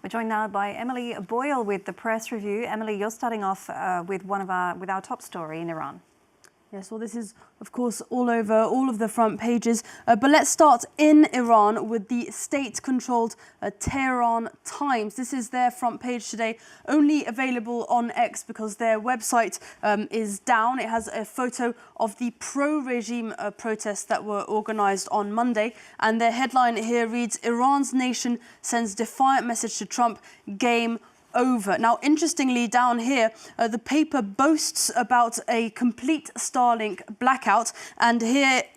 We're joined now by Emily Boyle with the press review. Emily, you're starting off with our top story in Iran. Yes, well, this is, of course, all over all of the front pages. But let's start in Iran with the state-controlled Tehran Times. This is their front page today, only available on X because their website is down. It has a photo of the pro-regime protests that were organised on Monday. And their headline here reads, Iran's nation sends defiant message to Trump, game over. Now, interestingly, down here, the paper boasts about a complete Starlink blackout, and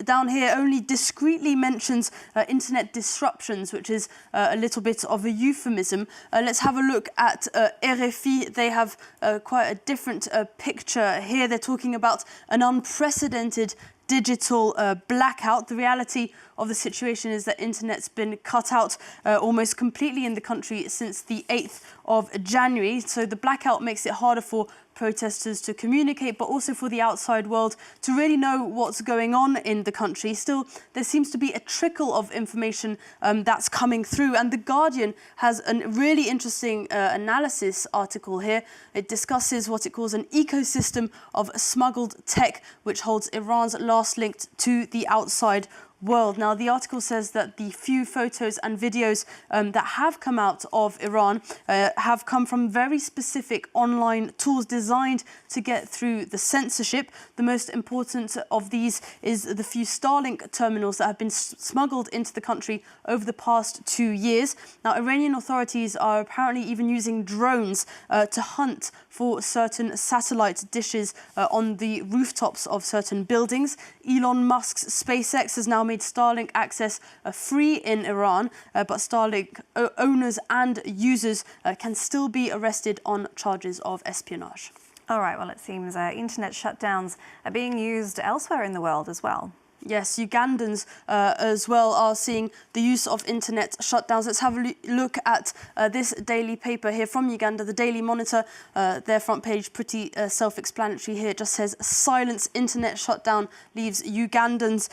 down here only discreetly mentions internet disruptions, which is a little bit of a euphemism. Let's have a look at RFI. They have quite a different picture here. They're talking about an unprecedented digital blackout. The reality of the situation is that internet's been cut out almost completely in the country since the 8th of January. So the blackout makes it harder for protesters to communicate, but also for the outside world to really know what's going on in the country. Still, there seems to be a trickle of information that's coming through. And The Guardian has a really interesting analysis article here. It discusses what it calls an ecosystem of smuggled tech, which holds Iran's last link to the outside world. Now, the article says that the few photos and videos that have come out of Iran have come from very specific online tools designed to get through the censorship. The most important of these is the few Starlink terminals that have been smuggled into the country over the past 2 years. Now, Iranian authorities are apparently even using drones to hunt for certain satellite dishes on the rooftops of certain buildings. Elon Musk's SpaceX has now made Starlink access free in Iran, but Starlink owners and users can still be arrested on charges of espionage. All right, well, it seems internet shutdowns are being used elsewhere in the world as well. Yes, Ugandans as well are seeing the use of internet shutdowns. Let's have a look at this daily paper here from Uganda, the Daily Monitor. Their front page, pretty self-explanatory here. It just says, silence internet shutdown leaves Ugandans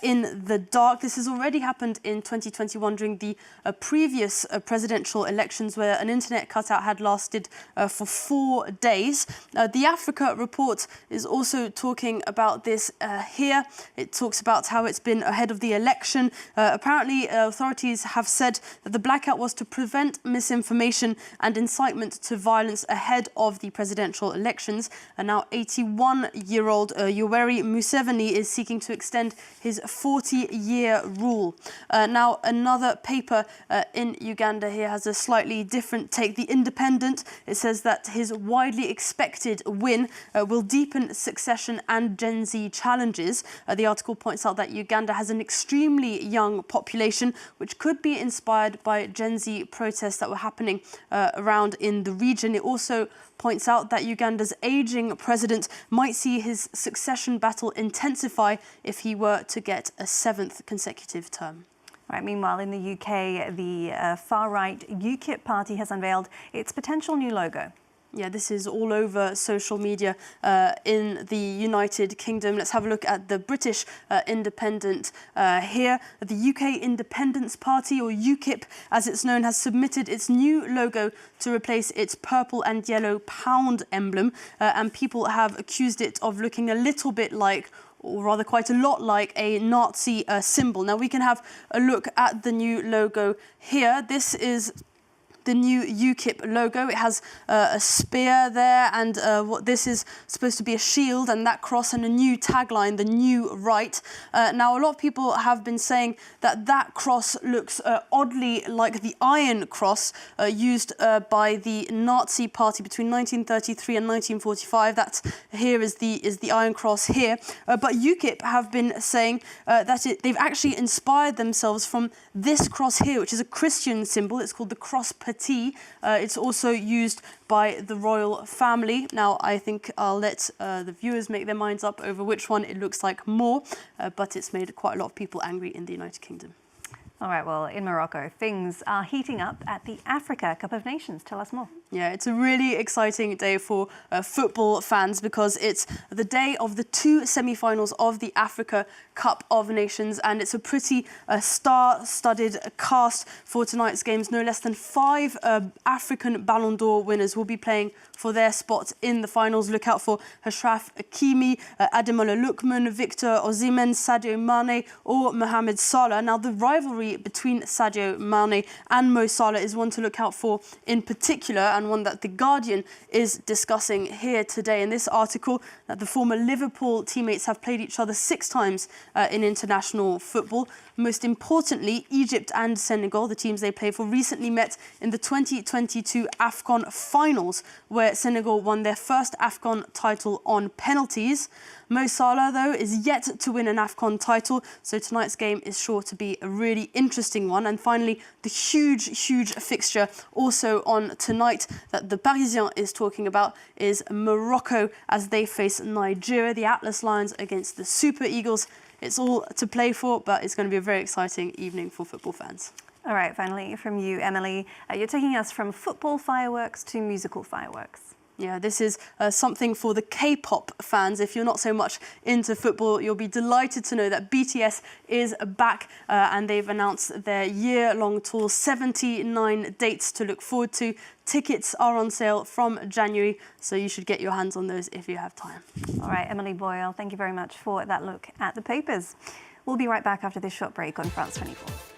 in the dark. This has already happened in 2021 during the previous presidential elections, where an internet cutout had lasted for 4 days. The Africa report is also talking about this here. It talks about how it's been ahead of the election. Apparently, authorities have said that the blackout was to prevent misinformation and incitement to violence ahead of the presidential elections. And now 81-year-old Yoweri Museveni is seeking to extend his 40-year rule. Now, another paper in Uganda here has a slightly different take. The Independent, it says that his widely expected win will deepen succession and Gen Z challenges. The article points out that Uganda has an extremely young population, which could be inspired by Gen Z protests that were happening around in the region. It also points out that Uganda's aging president might see his succession battle intensify if he were to get a 7th consecutive term. Right, meanwhile, in the UK, the far-right UKIP party has unveiled its potential new logo. Yeah, this is all over social media in the United Kingdom. Let's have a look at the British Independent here. The UK Independence Party, or UKIP as it's known, has submitted its new logo to replace its purple and yellow pound emblem. And people have accused it of looking a little bit like, or rather quite a lot like, a Nazi symbol. Now, we can have a look at the new logo here. This is the new UKIP logo. It has a spear there, and what this is supposed to be a shield, and that cross, and a new tagline, the new right. Now, a lot of people have been saying that that cross looks oddly like the Iron Cross used by the Nazi Party between 1933 and 1945. That here is the Iron Cross here. But UKIP have been saying that they've actually inspired themselves from this cross here, which is a Christian symbol. It's called the cross petit. It's also used by the royal family. Now, I think I'll let the viewers make their minds up over which one it looks like more, but it's made quite a lot of people angry in the United Kingdom. All right, well, in Morocco, things are heating up at the Africa Cup of Nations. Tell us more. Yeah, it's a really exciting day for football fans because it's the day of the two semi-finals of the Africa Cup of Nations, and it's a pretty star-studded cast for tonight's games. No less than 5 African Ballon d'Or winners will be playing for their spot in the finals. Look out for Achraf Hakimi, Ademola Lookman, Victor Osimhen, Sadio Mane or Mohamed Salah. Now, the rivalry between Sadio Mane and Mo Salah is one to look out for in particular, and one that The Guardian is discussing here today in this article, that the former Liverpool teammates have played each other 6 times in international football. Most importantly, Egypt and Senegal, the teams they play for, recently met in the 2022 AFCON finals, where Senegal won their first AFCON title on penalties. Mo Salah, though, is yet to win an AFCON title, so tonight's game is sure to be a really interesting one. And finally, the huge fixture also on tonight that the Parisien is talking about is Morocco as they face Nigeria, the Atlas Lions against the Super Eagles. It's all to play for, but it's going to be a very exciting evening for football fans. All right, finally from you, Emily. You're taking us from football fireworks to musical fireworks. Yeah, this is something for the K-pop fans. If you're not so much into football, you'll be delighted to know that BTS is back and they've announced their year-long tour, 79 dates to look forward to. Tickets are on sale from January, so you should get your hands on those if you have time. All right, Emily Boyle, thank you very much for that look at the papers. We'll be right back after this short break on France 24.